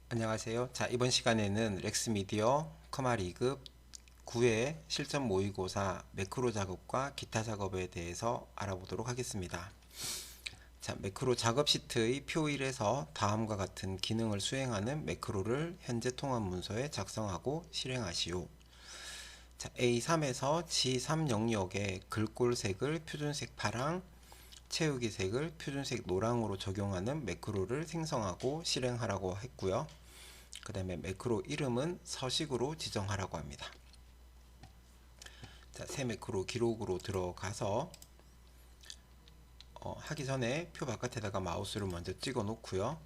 안녕하세요. 자, 이번 시간에는 렉스미디어 커마 2급 9회 실전 모의고사 매크로 작업과 기타 작업에 대해서 알아보도록 하겠습니다. 자, 매크로 작업 시트의 표 1에서 다음과 같은 기능을 수행하는 매크로를 현재 통합 문서에 작성하고 실행하시오. 자, A3에서 G3 영역에 글꼴색을 표준색 파랑, 채우기 색을 표준색 노랑으로 적용하는 매크로를 생성하고 실행하라고 했고요. 그 다음에 매크로 이름은 서식으로 지정하라고 합니다. 자, 새 매크로 기록으로 들어가서 하기 전에 표 바깥에다가 마우스를 먼저 찍어 놓고요.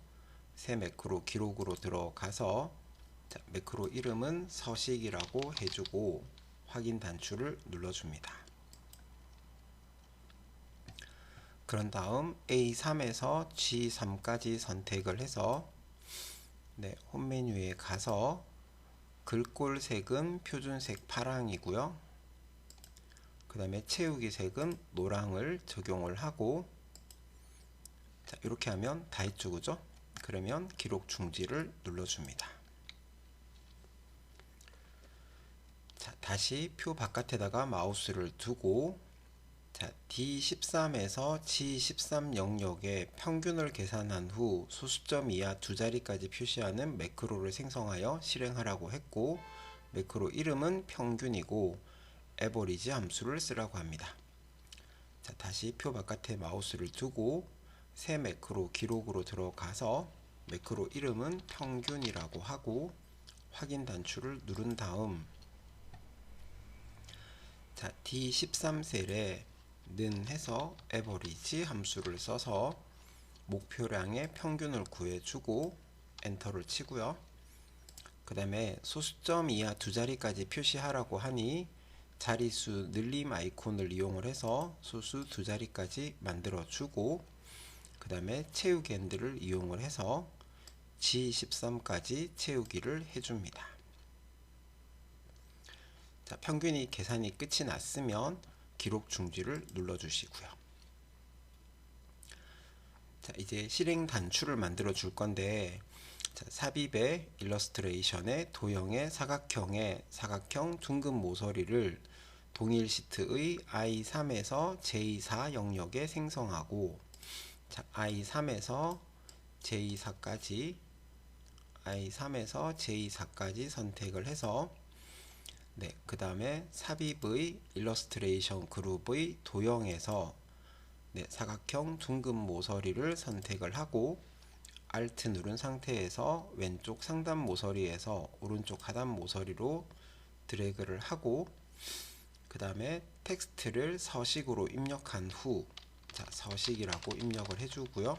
새 매크로 기록으로 들어가서 자, 매크로 이름은 서식이라고 해주고 확인 단추를 눌러줍니다. 그런 다음 A3에서 G3까지 선택을 해서 홈 메뉴에 가서 글꼴색은 표준색 파랑이고요. 그 다음에 채우기 색은 노랑을 적용을 하고 자, 이렇게 하면 다 했죠, 그죠? 그러면 기록 중지를 눌러줍니다. 자, 다시 표 바깥에다가 마우스를 두고 자, D13에서 G13 영역의 평균을 계산한 후 소수점 이하 두 자리까지 표시하는 매크로를 생성하여 실행하라고 했고 매크로 이름은 평균이고 에버리지 함수를 쓰라고 합니다. 자, 다시 표 바깥에 마우스를 두고 새 매크로 기록으로 들어가서 매크로 이름은 평균이라고 하고 확인 단추를 누른 다음 자, D13셀에 는 해서 에버리지 함수를 써서 목표량의 평균을 구해주고 엔터를 치고요. 그 다음에 소수점 이하 두 자리까지 표시하라고 하니 자릿수 늘림 아이콘을 이용을 해서 소수 두 자리까지 만들어주고 그 다음에 채우기 핸들을 이용을 해서 G13까지 채우기를 해줍니다. 자, 평균이 계산이 끝이 났으면 기록 중지를 눌러주시고요. 자, 이제 실행 단추를 만들어 줄 건데 자, 삽입의 일러스트레이션의 도형의 사각형 둥근 모서리를 동일 시트의 I3에서 J4 영역에 생성하고 자, I3에서 J4까지 선택을 해서 그 다음에 삽입의 일러스트레이션 그룹의 도형에서 사각형 둥근 모서리를 선택을 하고 Alt 누른 상태에서 왼쪽 상단 모서리에서 오른쪽 하단 모서리로 드래그를 하고 그 다음에 텍스트를 서식으로 입력한 후 자, 서식이라고 입력을 해주고요.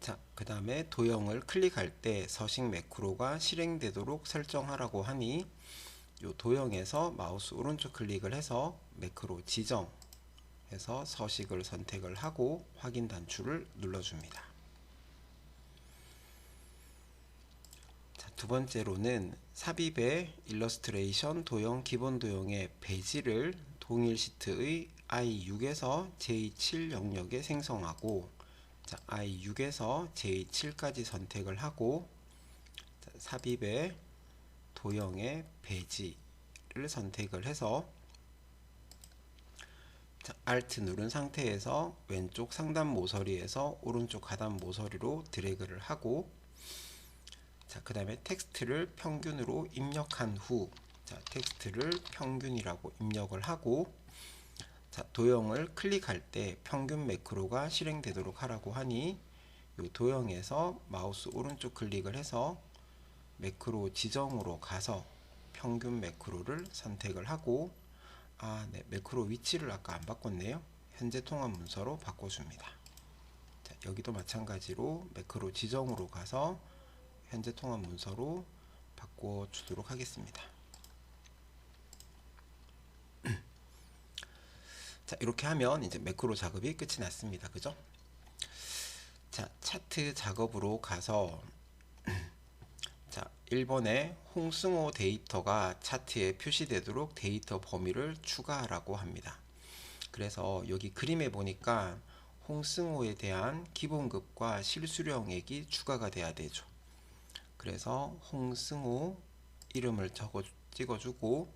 자, 그 다음에 도형을 클릭할 때 서식 매크로가 실행되도록 설정하라고 하니 이 도형에서 마우스 오른쪽 클릭을 해서 매크로 지정 해서 서식을 선택을 하고 확인 단추를 눌러줍니다. 자, 두 번째로는 삽입의 일러스트레이션 도형 기본 도형의 배지를 동일 시트의 I6에서 J7 영역에 생성하고 자, I6에서 J7까지 선택을 하고 자, 삽입의 도형의 배지를 선택을 해서 자, Alt 누른 상태에서 왼쪽 상단 모서리에서 오른쪽 하단 모서리로 드래그를 하고 자, 그 다음에 텍스트를 평균으로 입력한 후 자, 텍스트를 평균이라고 입력을 하고 자, 도형을 클릭할 때 평균 매크로가 실행되도록 하라고 하니 이 도형에서 마우스 오른쪽 클릭을 해서 매크로 지정으로 가서 평균 매크로를 선택을 하고 매크로 위치를 아까 안 바꿨네요. 현재 통합 문서로 바꿔줍니다. 자, 여기도 마찬가지로 매크로 지정으로 가서 현재 통합 문서로 바꿔주도록 하겠습니다. 자, 이렇게 하면 이제 매크로 작업이 끝이 났습니다. 그죠? 자, 차트 작업으로 가서 자, 1번에 홍승호 데이터가 차트에 표시되도록 데이터 범위를 추가하라고 합니다. 그래서 여기 그림에 보니까 홍승호에 대한 기본급과 실수령액이 추가가 돼야 되죠. 그래서 홍승호 이름을 찍어주고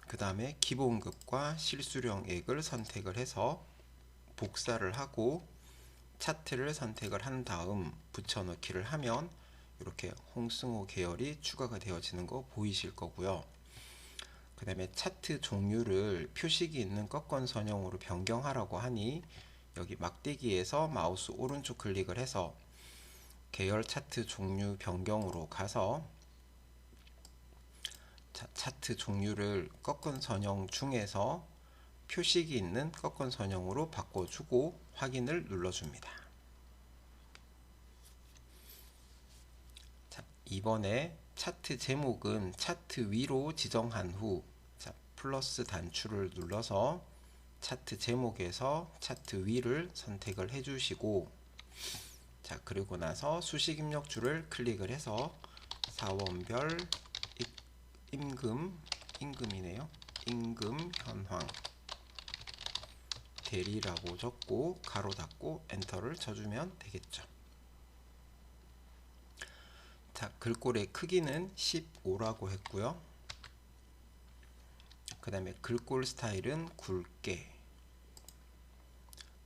그 다음에 기본급과 실수령액을 선택을 해서 복사를 하고 차트를 선택을 한 다음 붙여넣기를 하면 이렇게 홍승호 계열이 추가가 되어지는 거 보이실 거고요. 그 다음에 차트 종류를 표식이 있는 꺾은 선형으로 변경하라고 하니 여기 막대기에서 마우스 오른쪽 클릭을 해서 계열 차트 종류 변경으로 가서 차트 종류를 꺾은 선형 중에서 표식이 있는 꺾은 선형으로 바꿔주고 확인을 눌러줍니다. 자, 이번에 차트 제목은 차트 위로 지정한 후 플러스 단추를 눌러서 차트 제목에서 차트 위를 선택을 해주시고 자 그리고 나서 수식 입력줄을 클릭을 해서 사원별 임금이네요. 임금 현황 대리라고 적고 가로 닫고 엔터를 쳐주면 되겠죠. 자 글꼴의 크기는 15라고 했고요. 그 다음에 글꼴 스타일은 굵게.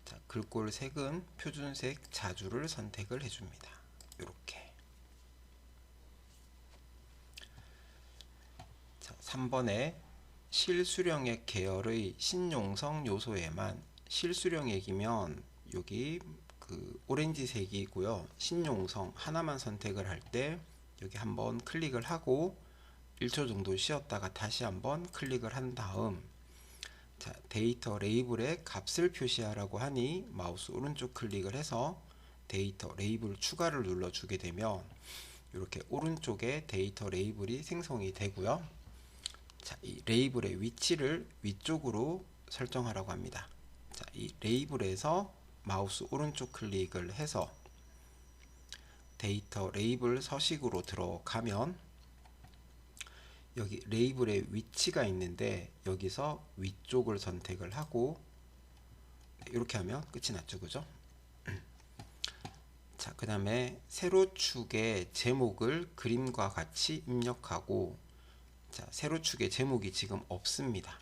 자, 글꼴 색은 표준색 자주를 선택을 해줍니다. 이렇게. 자, 3번에 실수령액 계열의 신용성 요소에만 실수령액이면 여기 그 오렌지색이고요. 신용성 하나만 선택을 할 때 여기 한번 클릭을 하고 1초 정도 쉬었다가 다시 한번 클릭을 한 다음 자, 데이터 레이블에 값을 표시하라고 하니 마우스 오른쪽 클릭을 해서 데이터 레이블 추가를 눌러주게 되면 이렇게 오른쪽에 데이터 레이블이 생성이 되고요. 자, 이 레이블의 위치를 위쪽으로 설정하라고 합니다. 자, 이 레이블에서 마우스 오른쪽 클릭을 해서 데이터 레이블 서식으로 들어가면 여기 레이블의 위치가 있는데 여기서 위쪽을 선택을 하고 이렇게 하면 끝이 났죠, 그죠? 자, 그 다음에 세로축의 제목을 그림과 같이 입력하고 자, 세로축의 제목이 지금 없습니다.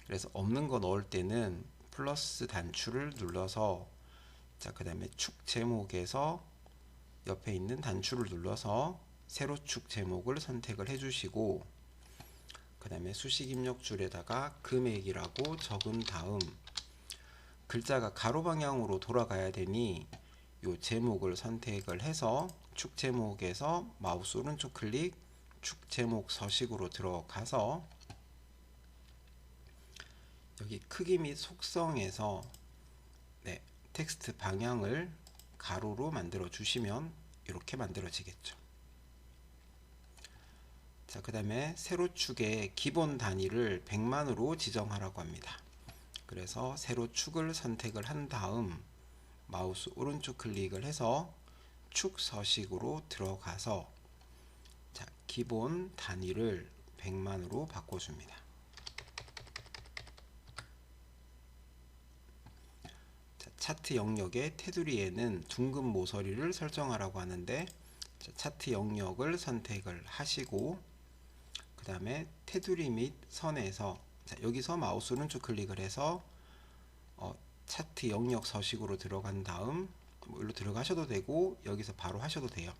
그래서 없는 거 넣을 때는 플러스 단추를 눌러서 자, 그 다음에 축 제목에서 옆에 있는 단추를 눌러서 세로축 제목을 선택을 해주시고 그 다음에 수식 입력줄에다가 금액이라고 적은 다음 글자가 가로 방향으로 돌아가야 되니 이 제목을 선택을 해서 축 제목에서 마우스 오른쪽 클릭 축 제목 서식으로 들어가서 여기 크기 및 속성에서 텍스트 방향을 가로로 만들어 주시면 이렇게 만들어지겠죠. 자, 그 다음에 세로축의 기본 단위를 100만으로 지정하라고 합니다. 그래서 세로축을 선택을 한 다음 마우스 오른쪽 클릭을 해서 축 서식으로 들어가서 자, 기본 단위를 100만으로 바꿔줍니다. 자, 차트 영역의 테두리에는 둥근 모서리를 설정하라고 하는데 자, 차트 영역을 선택을 하시고 그 다음에 테두리 및 선에서 자, 여기서 마우스 오른쪽 클릭을 해서 차트 영역 서식으로 들어간 다음 여기로 들어가셔도 되고 여기서 바로 하셔도 돼요.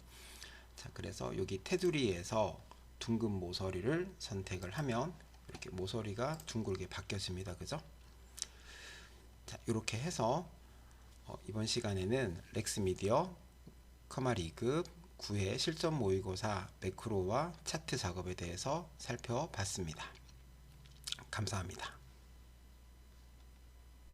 자, 그래서 여기 테두리에서 둥근 모서리를 선택을 하면 이렇게 모서리가 둥글게 바뀌어집니다. 그죠? 자, 이렇게 해서 이번 시간에는 렉스미디어 커마 2급 9회 실전 모의고사 매크로와 차트 작업에 대해서 살펴봤습니다. 감사합니다.